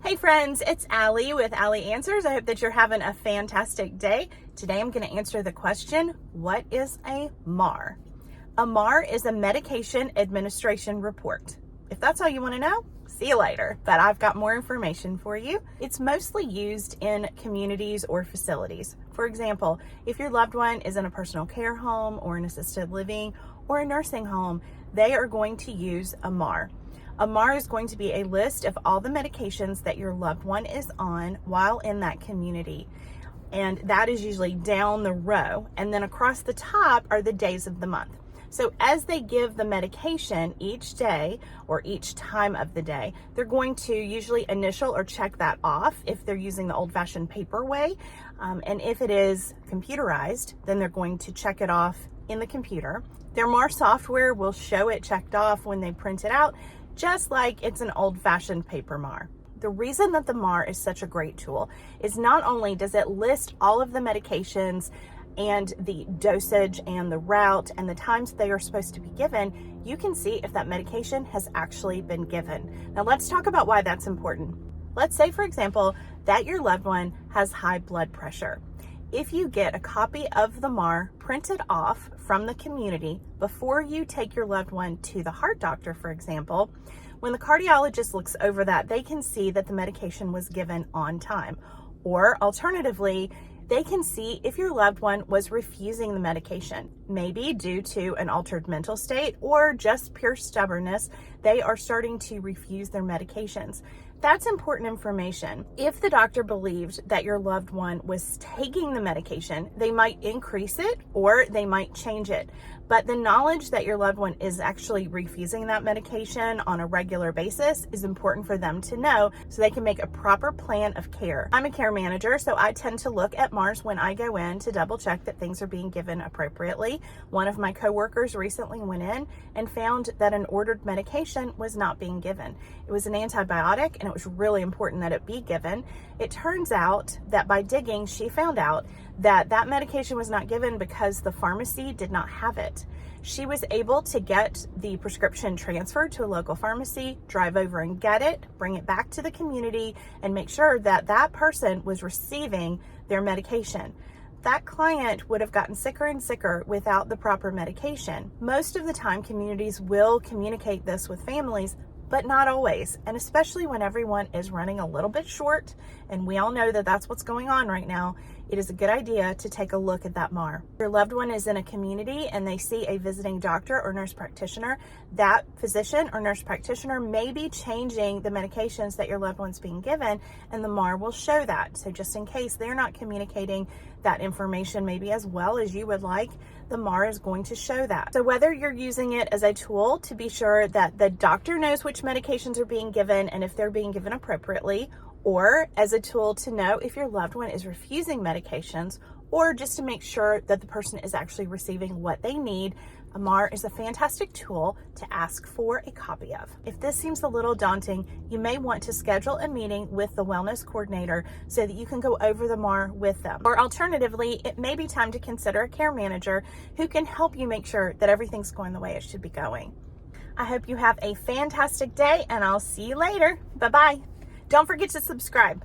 Hey friends, it's Allie with Allie Answers. I hope that you're having a fantastic day. Today I'm going to answer the question, what is a MAR? A MAR is a medication administration report. If that's all you want to know, see you later. But I've got more information for you. It's mostly used in communities or facilities. For example, if your loved one is in a personal care home or an assisted living or a nursing home, they are going to use a MAR. A MAR is going to be a list of all the medications that your loved one is on while in that community. And that is usually down the row. And then across the top are the days of the month. So as they give the medication each day or each time of the day, they're going to usually initial or check that off if they're using the old-fashioned paper way. And if it is computerized, then they're going to check it off in the computer. Their MAR software will show it checked off when they print it out, just like it's an old-fashioned paper MAR. The reason that the MAR is such a great tool is not only does it list all of the medications and the dosage and the route and the times they are supposed to be given, you can see if that medication has actually been given. Now let's talk about why that's important. Let's say, for example, that your loved one has high blood pressure. If you get a copy of the MAR printed off from the community before you take your loved one to the heart doctor, for example, when the cardiologist looks over that, they can see that the medication was given on time. Or alternatively, they can see if your loved one was refusing the medication, maybe due to an altered mental state or just pure stubbornness. They are starting to refuse their medications. That's important information. If the doctor believed that your loved one was taking the medication, they might increase it or they might change it. But the knowledge that your loved one is actually refusing that medication on a regular basis is important for them to know so they can make a proper plan of care. I'm a care manager, so I tend to look at MARs when I go in to double check that things are being given appropriately. One of my coworkers recently went in and found that an ordered medication was not being given. It was an antibiotic and it was really important that it be given. It turns out that by digging, she found out that that medication was not given because the pharmacy did not have it. She was able to get the prescription transferred to a local pharmacy, drive over and get it, bring it back to the community, and make sure that that person was receiving their medication. That client would have gotten sicker and sicker without the proper medication. Most of the time, communities will communicate this with families, but not always, and especially when everyone is running a little bit short, and we all know that that's what's going on right now, it is a good idea to take a look at that MAR. If your loved one is in a community and they see a visiting doctor or nurse practitioner, that physician or nurse practitioner may be changing the medications that your loved one's being given, and the MAR will show that. So just in case they're not communicating that information maybe as well as you would like, the MAR is going to show that. So whether you're using it as a tool to be sure that the doctor knows which medications are being given and if they're being given appropriately, or as a tool to know if your loved one is refusing medications, or just to make sure that the person is actually receiving what they need, a MAR is a fantastic tool to ask for a copy of. If this seems a little daunting, you may want to schedule a meeting with the wellness coordinator so that you can go over the MAR with them. Or alternatively, it may be time to consider a care manager who can help you make sure that everything's going the way it should be going. I hope you have a fantastic day, and I'll see you later. Bye-bye. Don't forget to subscribe.